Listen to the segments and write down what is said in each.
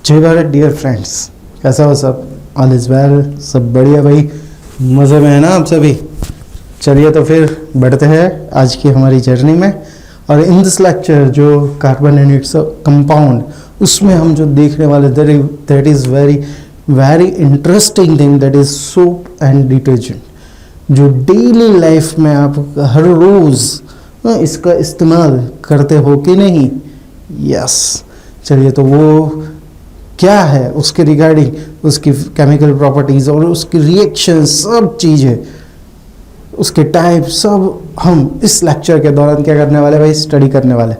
जय Bharat dear friends, कैसा हो सब? ऑल इज़ वेल, सब बढ़िया भाई, मज़े में है ना आप सभी? चलिए तो फिर बढ़ते हैं आज की हमारी जर्नी में। और इन दिस लेक्चर जो कार्बन एंड इट्स कंपाउंड, उसमें हम जो देखने वाले that is very very interesting thing, that is soap and detergent, जो डेली लाइफ में आप हर रोज़ इसका इस्तेमाल करते हो कि नहीं? यस। चलिए तो वो क्या है, उसके रिगार्डिंग उसकी केमिकल प्रॉपर्टीज़ और उसकी रिएक्शन, सब चीज़ें, उसके टाइप, सब हम इस लेक्चर के दौरान क्या करने वाले भाई? स्टडी करने वाले।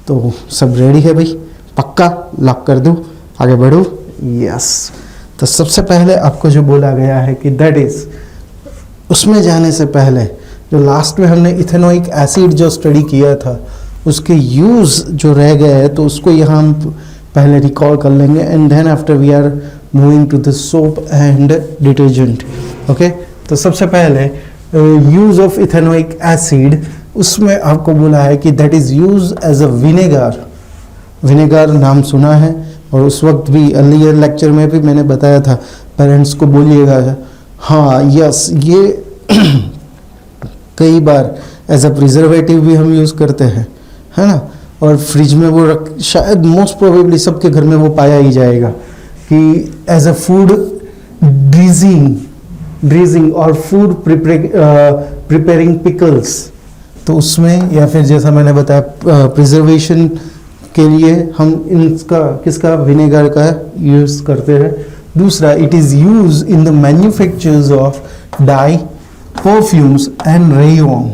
तो सब रेडी है भाई? पक्का लॉक कर दूँ, आगे बढ़ूँ? यस। तो सबसे पहले आपको जो बोला गया है कि दैट इज़, उसमें जाने से पहले जो लास्ट में हमने इथेनोइक एसिड जो स्टडी किया था, उसके यूज़ जो रह गए हैं, तो उसको यहाँ हम पहले रिकॉल कर लेंगे and then after we are moving to the soap and detergent. Okay, तो सबसे पहले यूज़ ऑफ इथेनोइक एसिड, उसमें आपको बोला है कि that is use as a vinegar. Vinegar नाम सुना है, और उस वक्त भी अर्लियर लेक्चर में भी मैंने बताया था, पेरेंट्स को बोलिएगा हाँ यस, ये कई बार एज अ प्रिजर्वेटिव भी हम यूज़ करते हैं, है ना? और फ्रिज में वो रख, शायद मोस्ट प्रोबेबली सबके घर में वो पाया ही जाएगा कि एज अ फूड ड्रीजिंग और फूड प्रिपेयरिंग पिकल्स, तो उसमें, या फिर जैसा मैंने बताया प्रिजर्वेशन के लिए हम इनका किसका, विनेगर का यूज़ करते हैं। दूसरा, it is use in the manufactures of dye, perfumes and rayon.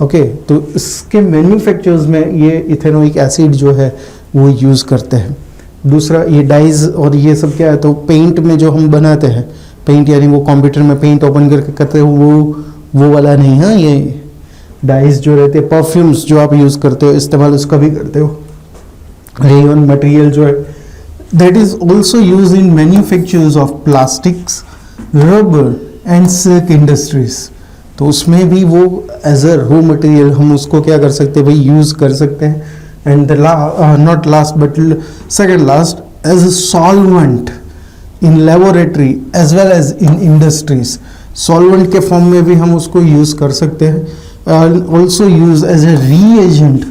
Okay, तो इसके मैन्युफैक्चर्स में ये इथेनोइक एसिड जो है वो यूज़ करते हैं। दूसरा, ये डाइज और ये सब क्या है, तो पेंट में जो हम बनाते हैं, पेंट यानी वो कंप्यूटर में पेंट ओपन करके करते हो, वो वाला नहीं। हाँ, ये डाइज जो रहते हैं, परफ्यूम्स जो आप यूज़ करते हो, इस्तेमाल उसका भी करते हो। रेयन मटेरियल जो है, that is also use in manufactures of plastics, rubber and silk industries. तो उसमें भी वो एज अ रॉ मटेरियल हम उसको क्या कर सकते हैं भाई? यूज़ कर सकते हैं। And not last but second last, as a solvent in laboratory as well as in industries. Solvent के फॉर्म में भी हम उसको यूज़ कर सकते हैं। Also use as a reagent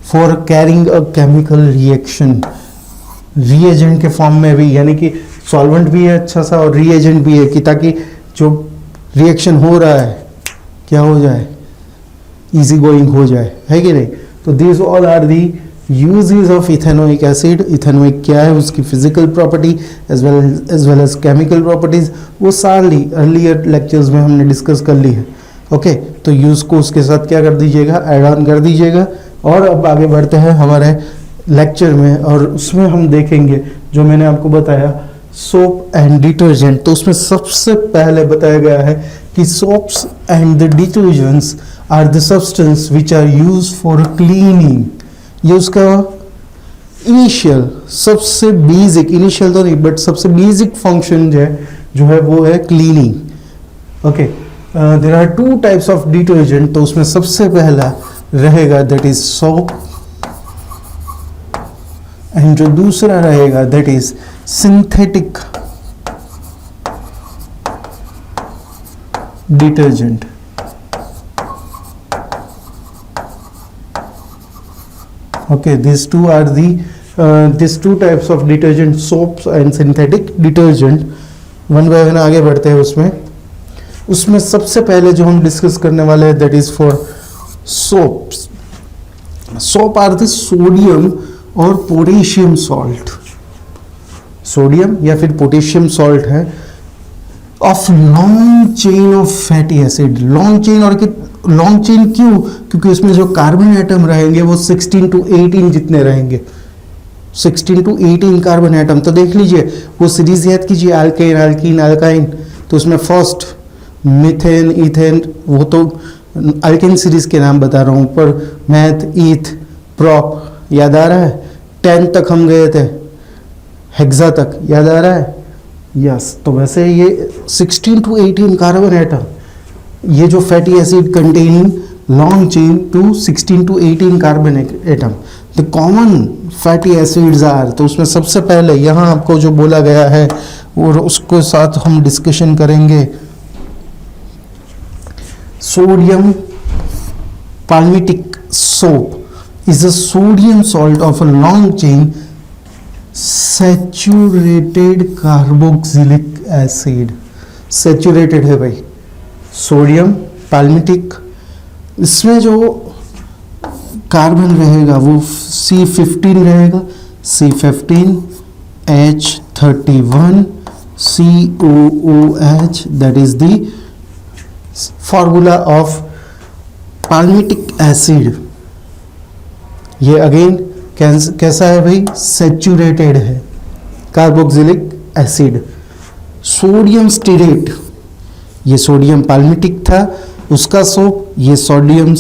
for carrying a chemical reaction. Reagent के फॉर्म में भी, यानी कि सॉल्वेंट भी है अच्छा सा और रीएजेंट भी है, कि ताकि जो रिएक्शन हो रहा है क्या हो जाए, इजी गोइंग हो जाए, है कि नहीं? तो this all are the uses of ethanoic acid. Ethanoic क्या है, उसकी physical property as well as chemical properties, वो सारी अर्लियर लेक्चर्स में हमने डिस्कस कर ली है। ओके, तो यूज को उसके साथ क्या कर दीजिएगा, ऐड ऑन कर दीजिएगा। और अब आगे बढ़ते हैं हमारे लेक्चर में, और उसमें हम देखेंगे जो मैंने आपको बताया, सोप एंड डिटर्जेंट। तो उसमें सबसे पहले बताया गया है कि soaps and the detergents are the substance which are use for cleaning. ये उसका इनिशियल, सबसे बेसिक, इनिशियल तो नहीं बट सबसे बेसिक फंक्शन जो है वो है cleaning. Okay, there are two types of detergent. तो उसमें सबसे पहला रहेगा दैट इज सोप, एंड जो दूसरा रहेगा that is synthetic detergent. Okay, these two types of detergent, soaps and synthetic detergent. One by one आगे बढ़ते हैं उसमें सबसे पहले जो हम डिस्कस करने वाले हैं that is for soaps. Soap are the sodium और पोटेशियम सॉल्ट। सोडियम या फिर पोटेशियम सॉल्ट है of long chain of fatty acid. Long chain, और लॉन्ग चेन क्यों? क्योंकि उसमें जो कार्बन एटम रहेंगे वो 16 to 18 जितने रहेंगे, 16 to 18 कार्बन एटम। तो देख लीजिए वो सीरीज याद कीजिए, अल्केन, अल्कीन, अल्काइन। तो उसमें फर्स्ट मीथेन, इथेन, वो तो अल्केन सीरीज के नाम बता रहा हूँ, पर मैथ, ईथ, प्रॉप याद आ रहा है? 10 तक हम गए थे, हेक्सा तक याद आ रहा है? यस। तो वैसे ये 16 to 18 कार्बन एटम, ये जो fatty acid containing long chain to 16 to 18 carbon atom. The common fatty acids are, तो उसमें सबसे पहले यहाँ आपको जो बोला गया है और उसको साथ हम डिस्कशन करेंगे। Sodium palmitic soap is a sodium salt of a long chain saturated carboxylic acid। Saturated है भाई सोडियम palmitic, इसमें जो कार्बन रहेगा वो C15 रहेगा, C15 H31 COOH, that is the formula of palmitic acid। ये अगेन कैसा है भाई, सैचुरेटेड है कार्बोक्सिलिक एसिड। सोडियम स्टीरेट, ये सोडियम पाल्मिटिक था उसका सोप, ये sodium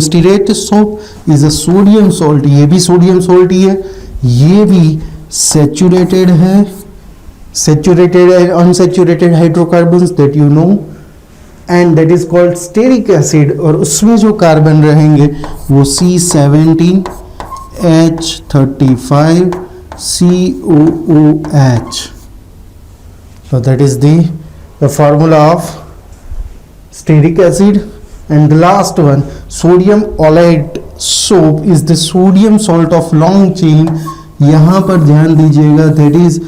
stearate soap is a sodium salt, ये भी सोडियम सॉल्ट ही है, ये भी सैचुरेटेड है, saturated and unsaturated hydrocarbons that you know, and that is called stearic acid. और उसमें जो कार्बन रहेंगे वो C17 H35 COOH। So that is the formula of stearic acid। And the last one, sodium oxide soap is the sodium salt of long chain। यहाँ पर ध्यान दीजिएगा, that is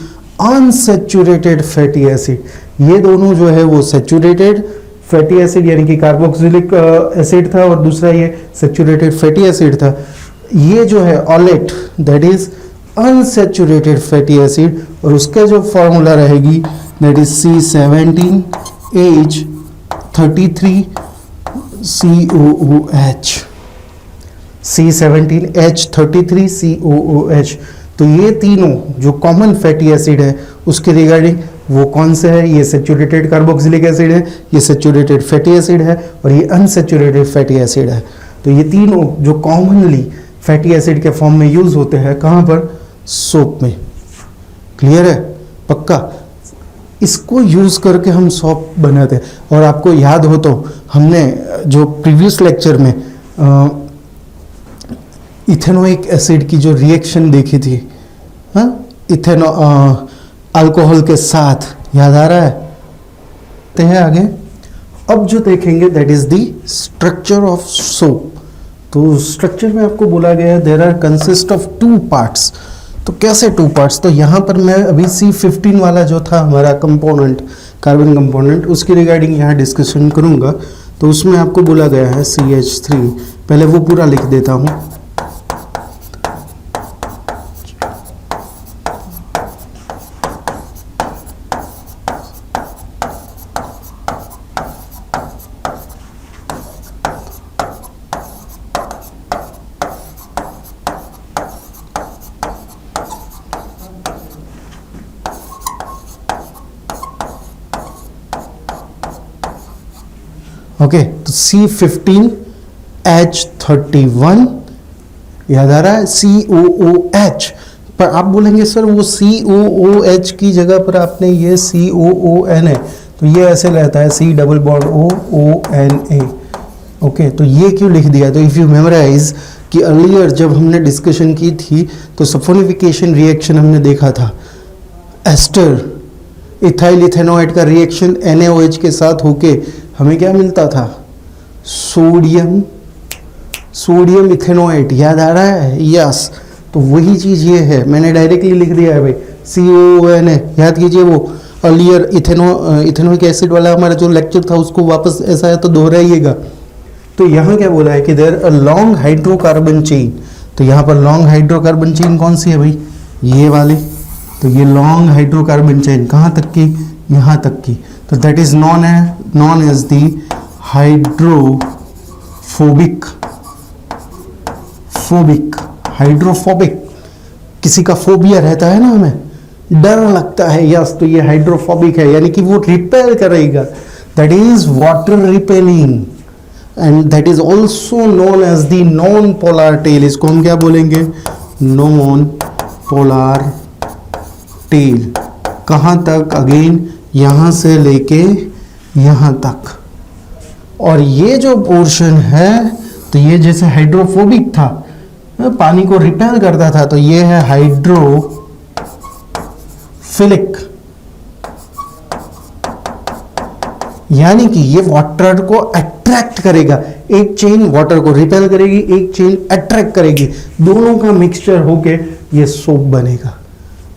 unsaturated fatty acid। ये दोनों जो है वो सैचुरेटेड फैटी एसिड यानी कि कार्बोक्सिलिक एसिड था और दूसरा ये सैचुरेटेड फैटी एसिड था। ये जो है owlet that is unsaturated fatty acid और उसका जो फॉर्मूला रहेगी that is C17 H33 COOH, C17 H33 COOH। तो ये तीनों जो कॉमन फैटी एसिड है उसके रिगार्डिंग वो कौन से है, ये सैचुरेटेड कार्बोक्सिलिक एसिड है, ये सैचुरेटेड फैटी एसिड है और ये अनसैचुरेटेड फैटी एसिड है। तो ये तीनों जो कॉमनली फैटी एसिड के फॉर्म में यूज होते हैं कहाँ पर, सोप में। क्लियर है, पक्का। इसको यूज करके हम सोप बनाते हैं। और आपको याद हो तो हमने जो प्रीवियस लेक्चर में इथेनोइक एसिड की जो रिएक्शन देखी थी, हाँ, अल्कोहल के साथ, याद आ रहा है? ते हैं आगे। अब जो देखेंगे that is the structure of soap. तो स्ट्रक्चर में आपको बोला गया है there are consist of 2 parts. तो कैसे 2 पार्ट्स? तो यहाँ पर मैं अभी C15 वाला जो था हमारा कंपोनेंट, कार्बन कंपोनेंट, उसकी रिगार्डिंग यहाँ डिस्कशन करूँगा। तो उसमें आपको बोला गया है CH3, पहले वो पूरा लिख देता हूँ। ओके, तो C15 H31 याद आ रहा है, COOH। पर आप बोलेंगे सर वो COOH की जगह पर आपने ये COON है, तो ये ऐसे रहता है C double bond OONA। Okay, तो ये क्यों लिख दिया? तो इफ़ यू मेमोराइज कि अर्लियर जब हमने डिस्कशन की थी तो सल्फोनिफिकेशन रिएक्शन हमने देखा था, एस्टर इथाइल इथेनोएट का रिएक्शन NaOH के साथ होके हमें क्या मिलता था? सोडियम इथेनोएट, याद आ रहा है? यस। तो वही चीज़ ये है, मैंने डायरेक्टली लिख दिया है भाई COONA। याद कीजिए वो अर्लियर इथेनोइक एसिड वाला हमारा जो लेक्चर था उसको वापस ऐसा है तो दोहराइएगा। तो यहाँ क्या बोला है कि there a long hydrocarbon chain. तो यहाँ पर लॉन्ग हाइड्रोकार्बन चेन कौन सी है भाई? ये वाली। तो ये लॉन्ग हाइड्रोकार्बन चेन कहाँ तक की? यहाँ तक की। तो that is known as the hydrophobic. किसी का फोबिया रहता है ना, हमें डर लगता है, यस, तो ये हाइड्रोफोबिक है, यानी कि वो रिपेल करेगा। That is water repelling and that is also known as the non polar tail. इसको हम क्या बोलेंगे? Non polar tail. कहाँ तक? अगेन यहाँ से लेके यहाँ तक। और ये जो पोर्शन है तो ये जैसे हाइड्रोफोबिक था, पानी को रिपेल करता था, तो ये है हाइड्रोफिलिक, यानी कि ये वाटर को अट्रैक्ट करेगा। एक चेन वाटर को रिपेल करेगी, एक चेन अट्रैक्ट करेगी, दोनों का मिक्सचर होके ये सोप बनेगा।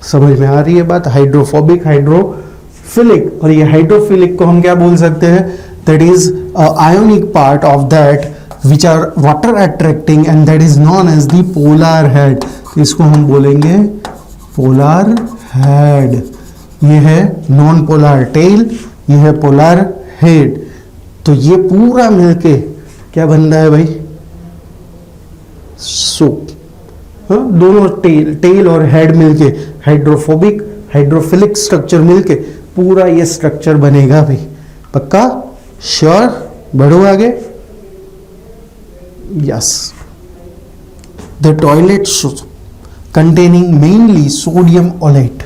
समझ में आ रही है बात? Hydrophobic, hydrophilic. और ये हाइड्रोफिलिक को हम क्या बोल सकते हैं? That is ionic part of that which are water attracting and that is known as the polar head. इसको हम बोलेंगे पोलर हेड। ये है नॉन पोलर टेल, ये है पोलर हेड। तो ये पूरा मिलके क्या बन रहा है भाई? सोप। दोनों टेल और हेड मिलके हाइड्रोफोबिक हाइड्रोफिलिक स्ट्रक्चर मिलके पूरा ये स्ट्रक्चर बनेगा भाई। पक्का? श्योर? बढ़ो आगे। Yes. The toilet soap containing mainly sodium OLED.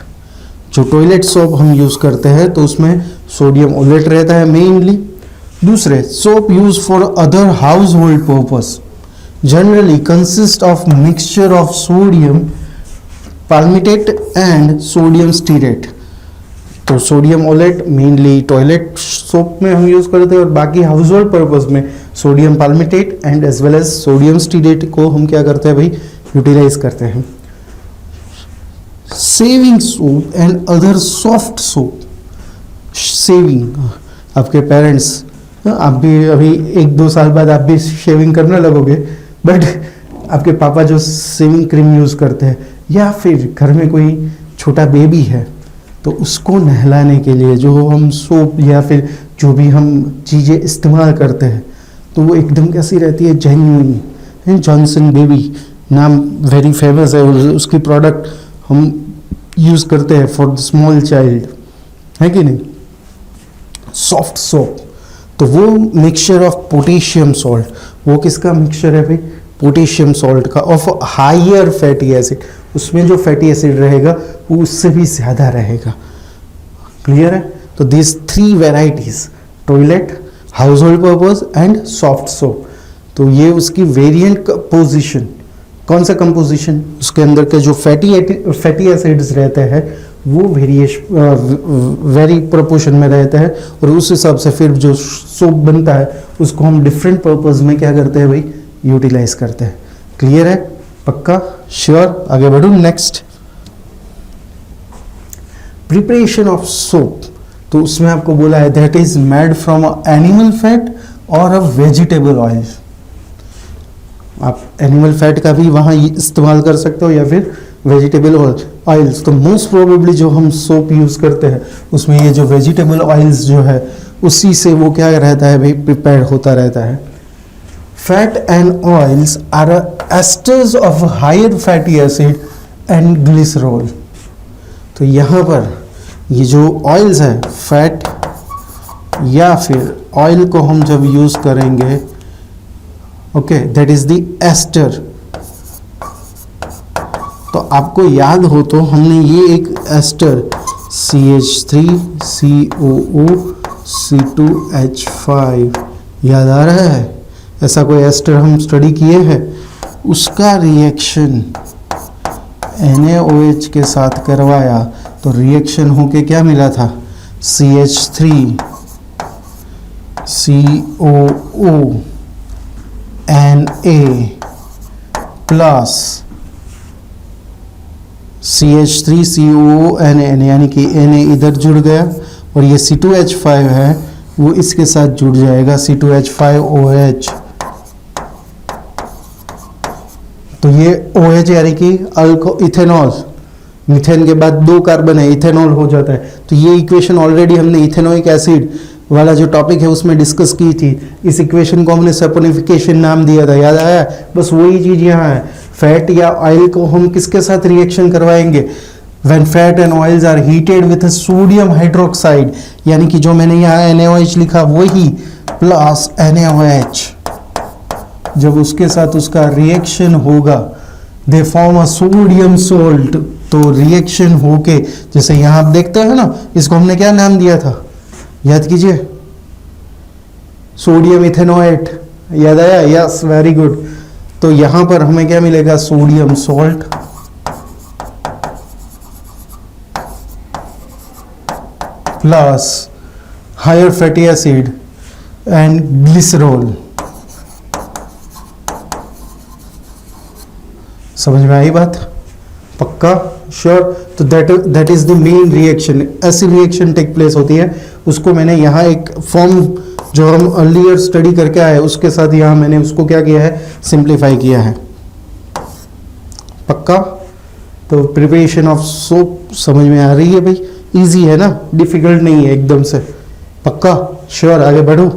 जो टॉयलेट सोप हम यूज करते हैं तो उसमें सोडियम ओलेट रहता है मेनली। दूसरे, soap use for other household purpose generally consist of mixture of sodium palmitate and sodium stearate. तो sodium oleate mainly toilet soap में हम यूज करते हैं और बाकी हाउस होल्ड पर्पस में sodium palmitate and as well as sodium stearate को हम क्या करते हैं भाई? यूटिलाइज करते हैं। Shaving soap and other soft soap. Shaving, आपके पेरेंट्स, आप भी अभी 1-2 साल बाद आप भी शेविंग करने लगोगे, बट आपके पापा जो सेविंग क्रीम यूज करते हैं, या फिर घर में कोई छोटा बेबी है तो उसको नहलाने के लिए जो हम सोप या फिर जो भी हम चीज़ें इस्तेमाल करते हैं तो वो एकदम कैसी रहती है? जेन्युइन। जॉनसन बेबी नाम वेरी फेमस है, उसकी प्रोडक्ट हम यूज करते हैं फॉर द स्मॉल चाइल्ड, है कि नहीं? सॉफ्ट सोप, तो वो मिक्सचर ऑफ पोटेशियम सॉल्ट, वो किसका मिक्सचर है भाई? पोटेशियम सॉल्ट का, ऑफ हायर फैटी एसिड। उसमें जो फैटी एसिड रहेगा वो उससे भी ज्यादा रहेगा। क्लियर है? तो this 3 varieties, toilet, house hold purpose and soft soap. तो ये उसकी वेरिएंट पोजीशन, कौन सा कंपोजिशन, उसके अंदर के जो फैटी एसिड्स रहते हैं वो वेरी प्रोपोर्शन में रहता है और उस हिसाब से फिर जो सोप बनता है उसको हम डिफरेंट पर्पज में क्या करते हैं भाई? यूटिलाइज करते हैं। क्लियर है? पक्का? श्योर? आगे बढ़ो। Next, preparation of soap. तो उसमें आपको बोला है that is made from animal fat और अ वेजिटेबल ऑयल। आप एनिमल फैट का भी वहाँ इस्तेमाल कर सकते हो या फिर वेजिटेबल ऑयल्स। तो मोस्ट प्रोबेबली जो हम सोप यूज़ करते हैं उसमें ये जो वेजिटेबल ऑयल्स जो है उसी से वो क्या रहता है भाई? प्रिपेयर होता रहता है। Fat and oils are esters of higher fatty acid and glycerol. तो यहाँ पर ये जो ऑयल्स है, फैट या फिर ऑयल को हम जब यूज़ करेंगे, okay, that is the ester. तो आपको याद हो तो हमने ये एक एस्टर CH3COO C2H5 याद आ रहा है? ऐसा कोई एस्टर हम स्टडी किए हैं, उसका रिएक्शन NaOH के साथ करवाया तो रिएक्शन होके क्या मिला था? CH3COO Na plus CH3COO Na, यानी कि Na इधर जुड़ गया और ये C2H5 है वो इसके साथ जुड़ जाएगा C2H5OH। तो ये OH यानी कि इथेनॉल, मीथेन के बाद 2 कार्बन है, इथेनॉल हो जाता है। तो ये इक्वेशन ऑलरेडी हमने इथेनोइक एसिड वाला जो टॉपिक है उसमें डिस्कस की थी। इस इक्वेशन को हमने सपोनिफिकेशन नाम दिया था, याद आया? बस वही चीज यहाँ है। फैट या ऑयल को हम किसके साथ रिएक्शन करवाएंगे? When fat and oils are heated with sodium hydroxide, यानी कि जो मैंने यहाँ NaOH लिखा वही प्लस NaOH, जब उसके साथ उसका रिएक्शन होगा they form a sodium salt. तो रिएक्शन होके, जैसे यहाँ आप देखते हैं ना, इसको हमने क्या नाम दिया था? याद कीजिए, सोडियम इथेनोएट। याद आया? Yes, very good. तो यहाँ पर हमें क्या मिलेगा, sodium salt plus higher fatty acid and glycerol. समझ में आई बात? पक्का? श्योर? तो that is the main reaction. ऐसी रिएक्शन टेक प्लेस होती है, उसको मैंने यहाँ एक फॉर्म जो हम अर्लियर स्टडी करके आए उसके साथ यहाँ मैंने उसको क्या किया है, सिंप्लीफाई किया है। पक्का? तो प्रिपरेशन ऑफ सोप समझ में आ रही है भाई? इजी है ना, डिफिकल्ट नहीं है एकदम से। पक्का? श्योर? आगे बढ़ो।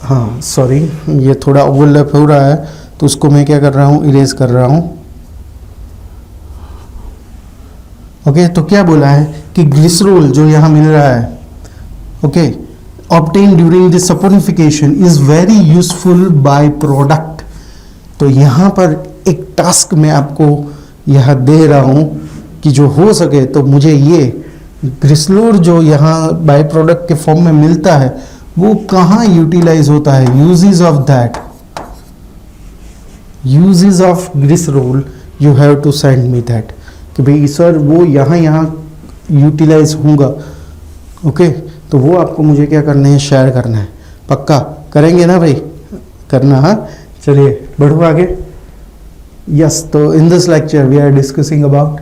हाँ सॉरी, ये थोड़ा ओवरलैप हो रहा है तो उसको मैं क्या कर रहा हूँ, इरेज कर रहा हूँ। ओके, तो क्या बोला है कि ग्लिसरॉल जो यहाँ मिल रहा है, okay, obtain during the saponification is very useful by product. तो यहाँ पर एक टास्क मैं आपको यहाँ दे रहा हूँ कि जो हो सके तो मुझे ये ग्लिसरॉल जो यहाँ बाय प्रोडक्ट के फॉर्म में मिलता है वो कहाँ यूटिलाइज होता है, uses of that, uses of glycerol you have to send me that, कि भाई सर वो यहाँ यूटिलाइज होगा। ओके, तो वो आपको मुझे क्या करना है, शेयर करना है। पक्का करेंगे ना भाई? करना, हाँ। चलिए बढ़ो आगे। यस, तो in this lecture we are discussing about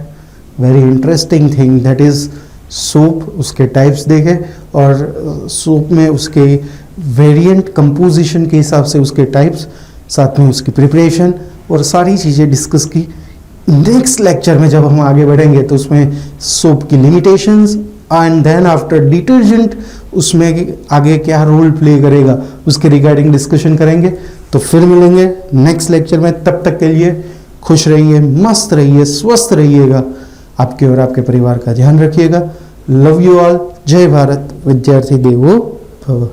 very interesting thing that is soap. उसके टाइप्स देखे और सोप में उसके वेरिएंट कंपोजिशन के हिसाब से उसके टाइप्स, साथ में उसकी प्रिपरेशन और सारी चीज़ें डिस्कस की। नेक्स्ट लेक्चर में जब हम आगे बढ़ेंगे तो उसमें सोप की limitations and then after detergent उसमें आगे क्या रोल प्ले करेगा उसके रिगार्डिंग डिस्कशन करेंगे। तो फिर मिलेंगे नेक्स्ट लेक्चर में। तब तक के लिए खुश रहिए, मस्त रहिए, स्वस्थ रहिएगा। आपके और आपके परिवार का ध्यान रखिएगा। Love you all. जय भारत। विद्यार्थी देवो भव।